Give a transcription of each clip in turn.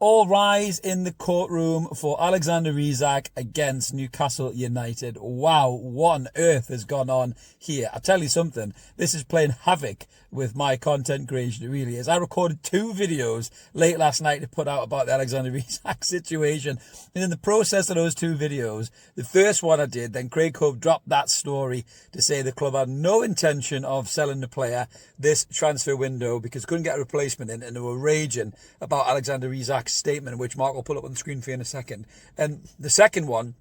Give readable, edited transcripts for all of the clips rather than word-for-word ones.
All rise in the courtroom for Alexander Isak against Newcastle United. Wow, what on earth has gone on here? I'll tell you something, this is playing havoc with my content creation, it really is. I recorded 2 videos late last night to put out about the Alexander Isak situation. And in the process of those 2 videos, the first one I did, then Craig Hope dropped that story to say the club had no intention of selling the player this transfer window because couldn't get a replacement in, and they were raging about Alexander Isak's statement, which Mark will pull up on the screen for you in a second. And the second one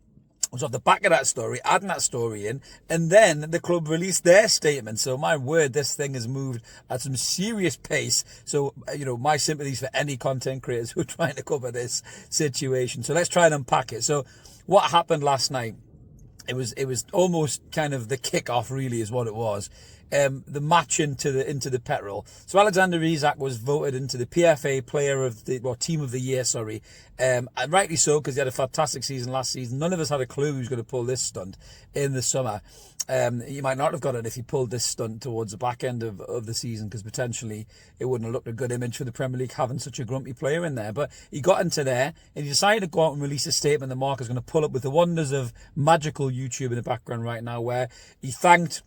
was off the back of that story, adding that story in, and then the club released their statement. So my word, this thing has moved at some serious pace. So, my sympathies for any content creators who are trying to cover this situation. So let's try and unpack it. So what happened last night, it was almost kind of the kickoff, really, is what it was. The match into the petrol. So Alexander Isak was voted into the PFA Team of the Year, and rightly so, because he had a fantastic season last season. None of us had a clue he was going to pull this stunt in the summer. He might not have got it if he pulled this stunt towards the back end of the season, because potentially it wouldn't have looked a good image for the Premier League having such a grumpy player in there. But he got into there and he decided to go out and release a statement that Mark is going to pull up with the wonders of magical YouTube in the background right now, where he thanked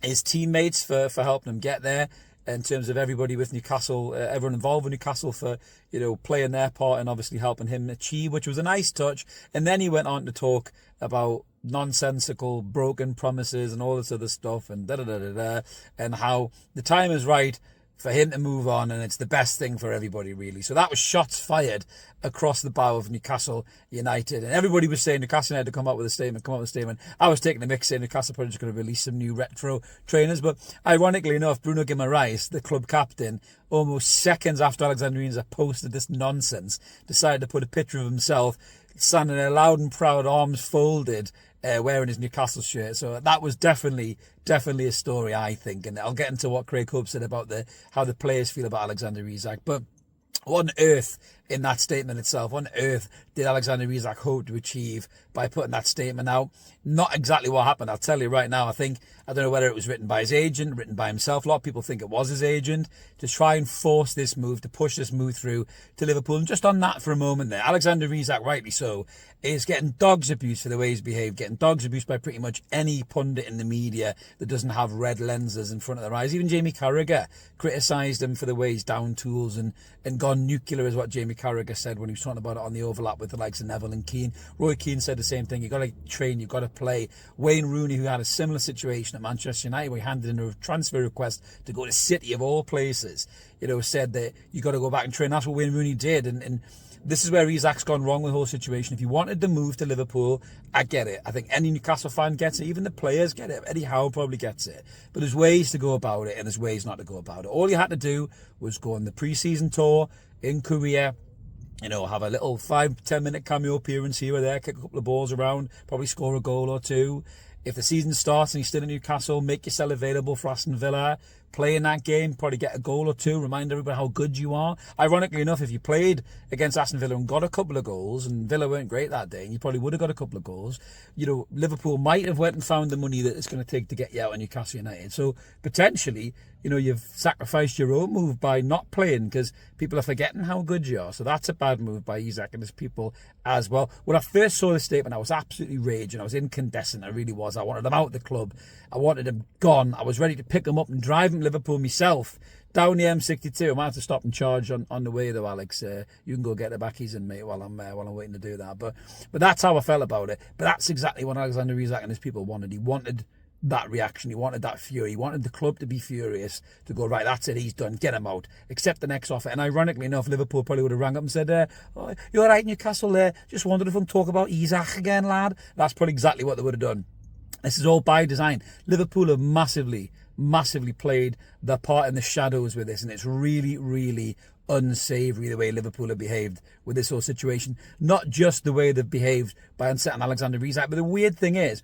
his teammates for helping him get there, in terms of everybody with Newcastle, everyone involved with Newcastle for, playing their part and obviously helping him achieve, which was a nice touch. And then he went on to talk about nonsensical, broken promises and all this other stuff and and how the time is right for him to move on, and it's the best thing for everybody, really. So that was shots fired across the bow of Newcastle United, and everybody was saying Newcastle United to come up with a statement. I was taking the mix, saying Newcastle probably just going to release some new retro trainers, but ironically enough, Bruno Guimaraes, the club captain, almost seconds after Alexander Isak posted this nonsense, decided to put a picture of himself standing there loud and proud, arms folded, wearing his Newcastle shirt. So that was definitely a story, I think. And I'll get into what Craig Hope said about how the players feel about Alexander Isak. But what on earth, in that statement itself, what on earth did Alexander Isak hope to achieve by putting that statement out? Not exactly what happened, I'll tell you right now. I don't know whether it was written by his agent, written by himself. A lot of people think it was his agent, to try and force this move, to push this move through to Liverpool. And just on that for a moment there, Alexander Isak, rightly so, is getting dogs abuse for the way he's behaved, getting dogs abused by pretty much any pundit in the media that doesn't have red lenses in front of their eyes. Even Jamie Carragher criticised him for the way he's down tools and gone nuclear, is what Jamie Carragher said when he was talking about it on the overlap with the likes of Neville and Keane. Roy Keane said the same thing. You've got to train, you've got to play. Wayne Rooney, who had a similar situation at Manchester United, where he handed in a transfer request to go to City of all places, said that you got to go back and train. That's what Wayne Rooney did, and this is where Isak's gone wrong with the whole situation. If you wanted to move to Liverpool, I get it. I think any Newcastle fan gets it. Even the players get it. Eddie Howe probably gets it. But there's ways to go about it and there's ways not to go about it. All you had to do was go on the pre-season tour in Korea, have a little 5-10 minute cameo appearance here or there, kick a couple of balls around, probably score a goal or 2. If the season starts and you're still in Newcastle, make yourself available for Aston Villa. Play in that game, probably get a goal or 2, remind everybody how good you are. Ironically enough, if you played against Aston Villa and got a couple of goals, and Villa weren't great that day, and you probably would have got a couple of goals, Liverpool might have went and found the money that it's going to take to get you out of Newcastle United. So potentially, you've sacrificed your own move by not playing, because people are forgetting how good you are. So that's a bad move by Isak and his people as well. When I first saw the statement, I was absolutely raging. I was incandescent. I really was. I wanted him out of the club. I wanted him gone. I was ready to pick him up and drive him to Liverpool myself down the M62. I might have to stop and charge on the way though, Alex. You can go get the backies in, mate, while I'm waiting to do that. But that's how I felt about it. But that's exactly what Alexander Isak and his people wanted. He wanted that reaction, he wanted that fury, he wanted the club to be furious, to go, right, that's it, he's done, get him out, accept the next offer. And ironically enough, Liverpool probably would have rang up and said, oh, you're all right, Newcastle, just wondered if we can talk about Isak again, lad. That's probably exactly what they would have done. This is all by design. Liverpool have massively played their part in the shadows with this, and it's really unsavoury the way Liverpool have behaved with this whole situation. Not just the way they've behaved by unsetting Alexander Isak, but the weird thing is,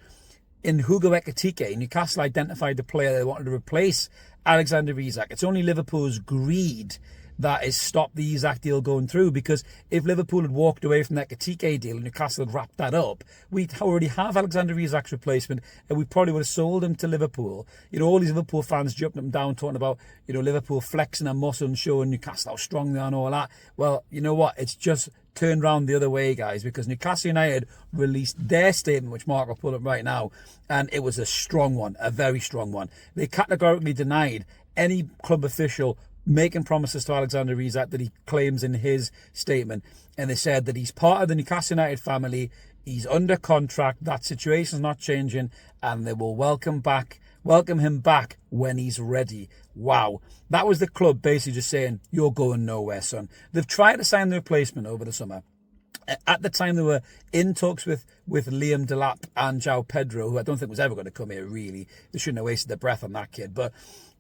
in Hugo Ekitike, Newcastle identified the player they wanted to replace Alexander Isak. It's only Liverpool's greed that has stopped the Isak deal going through, because if Liverpool had walked away from that Ekitike deal and Newcastle had wrapped that up, we'd already have Alexander Isak's replacement, and we probably would have sold him to Liverpool. You know, all these Liverpool fans jumping up and down talking about, you know, Liverpool flexing their muscle and showing Newcastle how strong they are and all that. Well, you know what? It's just turned around the other way, guys, because Newcastle United released their statement, which Mark will pull up right now, and it was a strong one, a very strong one. They categorically denied any club official making promises to Alexander Isak that he claims in his statement, and they said that he's part of the Newcastle United family, he's under contract, that situation's not changing, and they will welcome him back when he's ready. Wow. That was the club basically just saying, you're going nowhere, son. They've tried to sign the replacement over the summer. At the time, they were in talks with Liam Delap and João Pedro, who I don't think was ever going to come here, really. They shouldn't have wasted their breath on that kid. But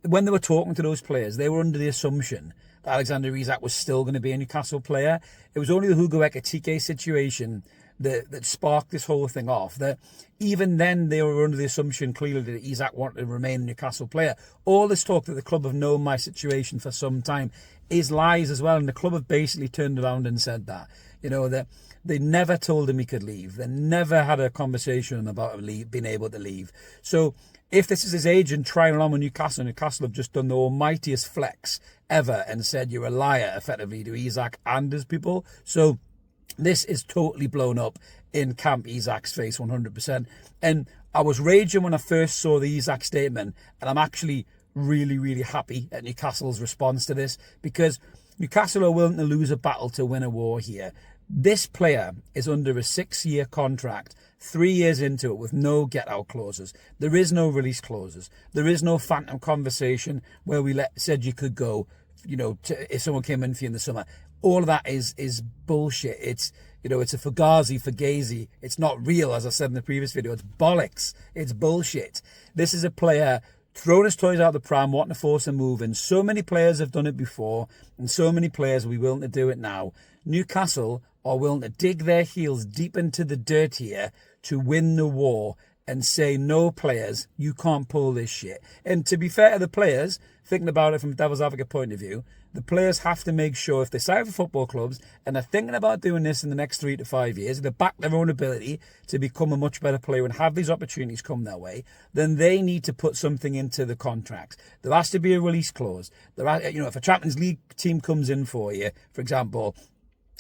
when they were talking to those players, they were under the assumption that Alexander Isak was still going to be a Newcastle player. It was only the Hugo Ekitike situation that sparked this whole thing off. That even then they were under the assumption clearly that Isak wanted to remain a Newcastle player. All this talk that the club have known my situation for some time is lies as well, and the club have basically turned around and said that. You know, that they never told him he could leave. They never had a conversation about him being able to leave. So if this is his agent trying along with Newcastle, Newcastle have just done the almightiest flex ever and said you're a liar effectively to Isak and his people. So this is totally blown up in Camp Isak's face 100%. And I was raging when I first saw the Isak statement, and I'm actually really, really happy at Newcastle's response to this, because Newcastle are willing to lose a battle to win a war here. This player is under a 6-year contract, 3 years into it, with no get-out clauses. There is no release clauses. There is no phantom conversation where we said you could go, you know, if someone came in for you in the summer. All of that is bullshit. It's, you know, it's a fugazi. It's not real, as I said in the previous video. It's bollocks. It's bullshit. This is a player throwing his toys out the pram, wanting to force a move in. So many players have done it before, and so many players will be willing to do it now. Newcastle are willing to dig their heels deep into the dirt here to win the war and say, no, players, you can't pull this shit. And to be fair to the players, thinking about it from a devil's advocate point of view, the players have to make sure if they sign for football clubs and they're thinking about doing this in the next 3 to 5 years, they back their own ability to become a much better player and have these opportunities come their way, then they need to put something into the contract. There has to be a release clause. If a Champions League team comes in for you, for example,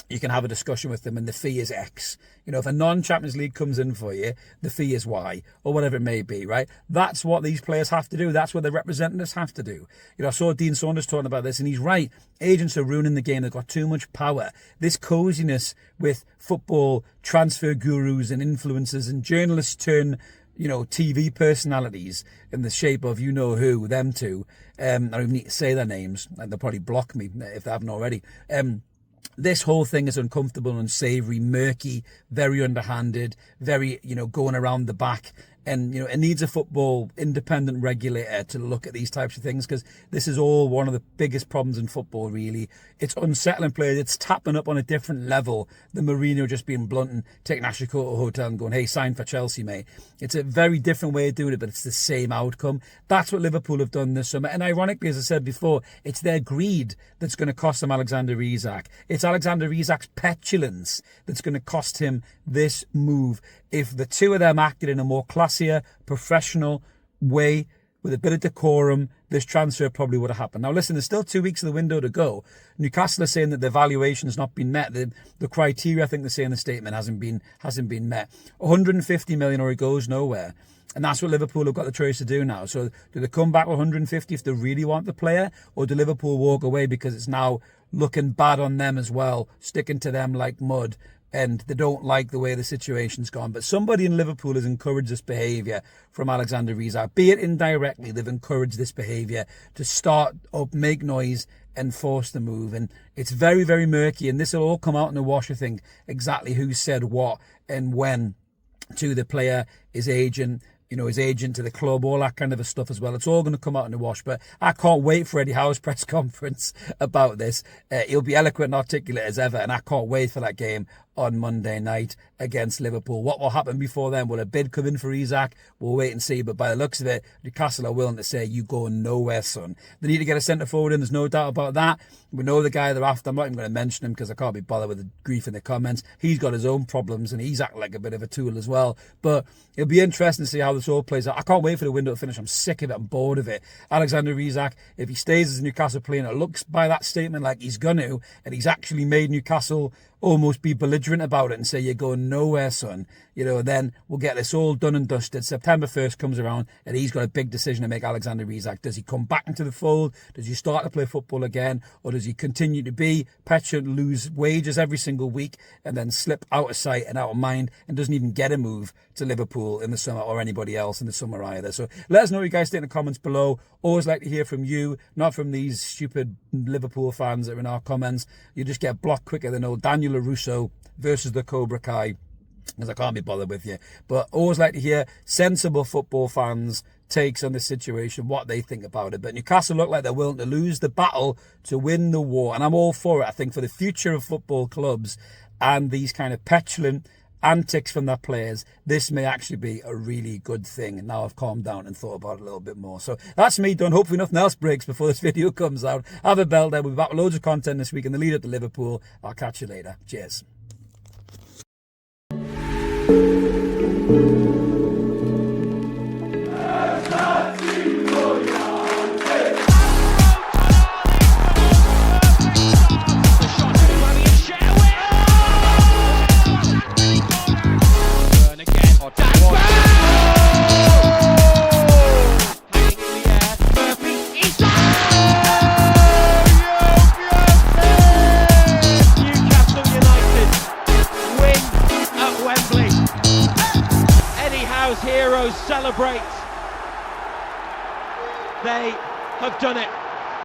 you can have a discussion with them and the fee is X. You know, if a non-Champions League comes in for you, the fee is Y, or whatever it may be, right? That's what these players have to do. That's what their representatives have to do. You know, I saw Dean Saunders talking about this, and he's right. Agents are ruining the game. They've got too much power. This coziness with football transfer gurus and influencers and journalists turn, you know, TV personalities in the shape of you know who, them two. I don't even need to say their names. They'll probably block me if they haven't already. This whole thing is uncomfortable, unsavoury, murky, very underhanded, very, you know, going around the back. And, you know, it needs a football independent regulator to look at these types of things, because this is all one of the biggest problems in football, really. It's unsettling players. It's tapping up on a different level than Mourinho just being blunt and taking Ashley Cole to a hotel and going, hey, sign for Chelsea, mate. It's a very different way of doing it, but it's the same outcome. That's what Liverpool have done this summer. And ironically, as I said before, it's their greed that's going to cost them Alexander Isak. It's Alexander Isak's petulance that's going to cost him this move. If the two of them acted in a more classier, professional way, with a bit of decorum, this transfer probably would have happened. Now, listen, there's still 2 weeks of the window to go. Newcastle are saying that their valuation has not been met. The criteria, I think they say in the statement, hasn't been met. 150 million or he goes nowhere. And that's what Liverpool have got the choice to do now. So do they come back with 150 if they really want the player, or do Liverpool walk away because it's now looking bad on them as well, sticking to them like mud, and they don't like the way the situation's gone? But somebody in Liverpool has encouraged this behaviour from Alexander Isak. Be it indirectly, they've encouraged this behaviour to start up, make noise and force the move. And it's very, very murky. And this will all come out in the wash, I think, exactly who said what and when to the player, his agent, you know, his agent to the club, all that kind of stuff as well. It's all going to come out in the wash. But I can't wait for Eddie Howe's press conference about this. He'll be eloquent and articulate as ever, and I can't wait for that game on Monday night against Liverpool. What will happen before then? Will a bid come in for Isak? We'll wait and see. But by the looks of it, Newcastle are willing to say, you go nowhere, son. They need to get a centre forward in. There's no doubt about that. We know the guy they're after. I'm not even going to mention him because I can't be bothered with the grief in the comments. He's got his own problems and he's acting like a bit of a tool as well. But it'll be interesting to see how this all plays out. I can't wait for the window to finish. I'm sick of it. I'm bored of it. Alexander Isak, if he stays as a Newcastle player, and it looks by that statement like he's going to, and he's actually made Newcastle almost be belligerent about it and say, you're going nowhere, son. You know, then we'll get this all done and dusted. September 1st comes around and he's got a big decision to make, Alexander Isak. Does he come back into the fold? Does he start to play football again? Or does he continue to be petulant, lose wages every single week and then slip out of sight and out of mind and doesn't even get a move to Liverpool in the summer or anybody else in the summer either? So let us know what you guys think in the comments below. Always like to hear from you, not from these stupid Liverpool fans that are in our comments. You just get blocked quicker than old Daniel LaRusso versus the Cobra Kai, because I can't be bothered with you. But always like to hear sensible football fans' takes on this situation, what they think about it. But Newcastle look like they're willing to lose the battle to win the war, and I'm all for it. I think for the future of football clubs and these kind of petulant antics from their players, this may actually be a really good thing. And now I've calmed down and thought about it a little bit more. So that's me done. Hopefully nothing else breaks before this video comes out. Have a bell there. We'll be back with loads of content this week in the lead up to Liverpool. I'll catch you later. Cheers. Heroes celebrate. They have done it.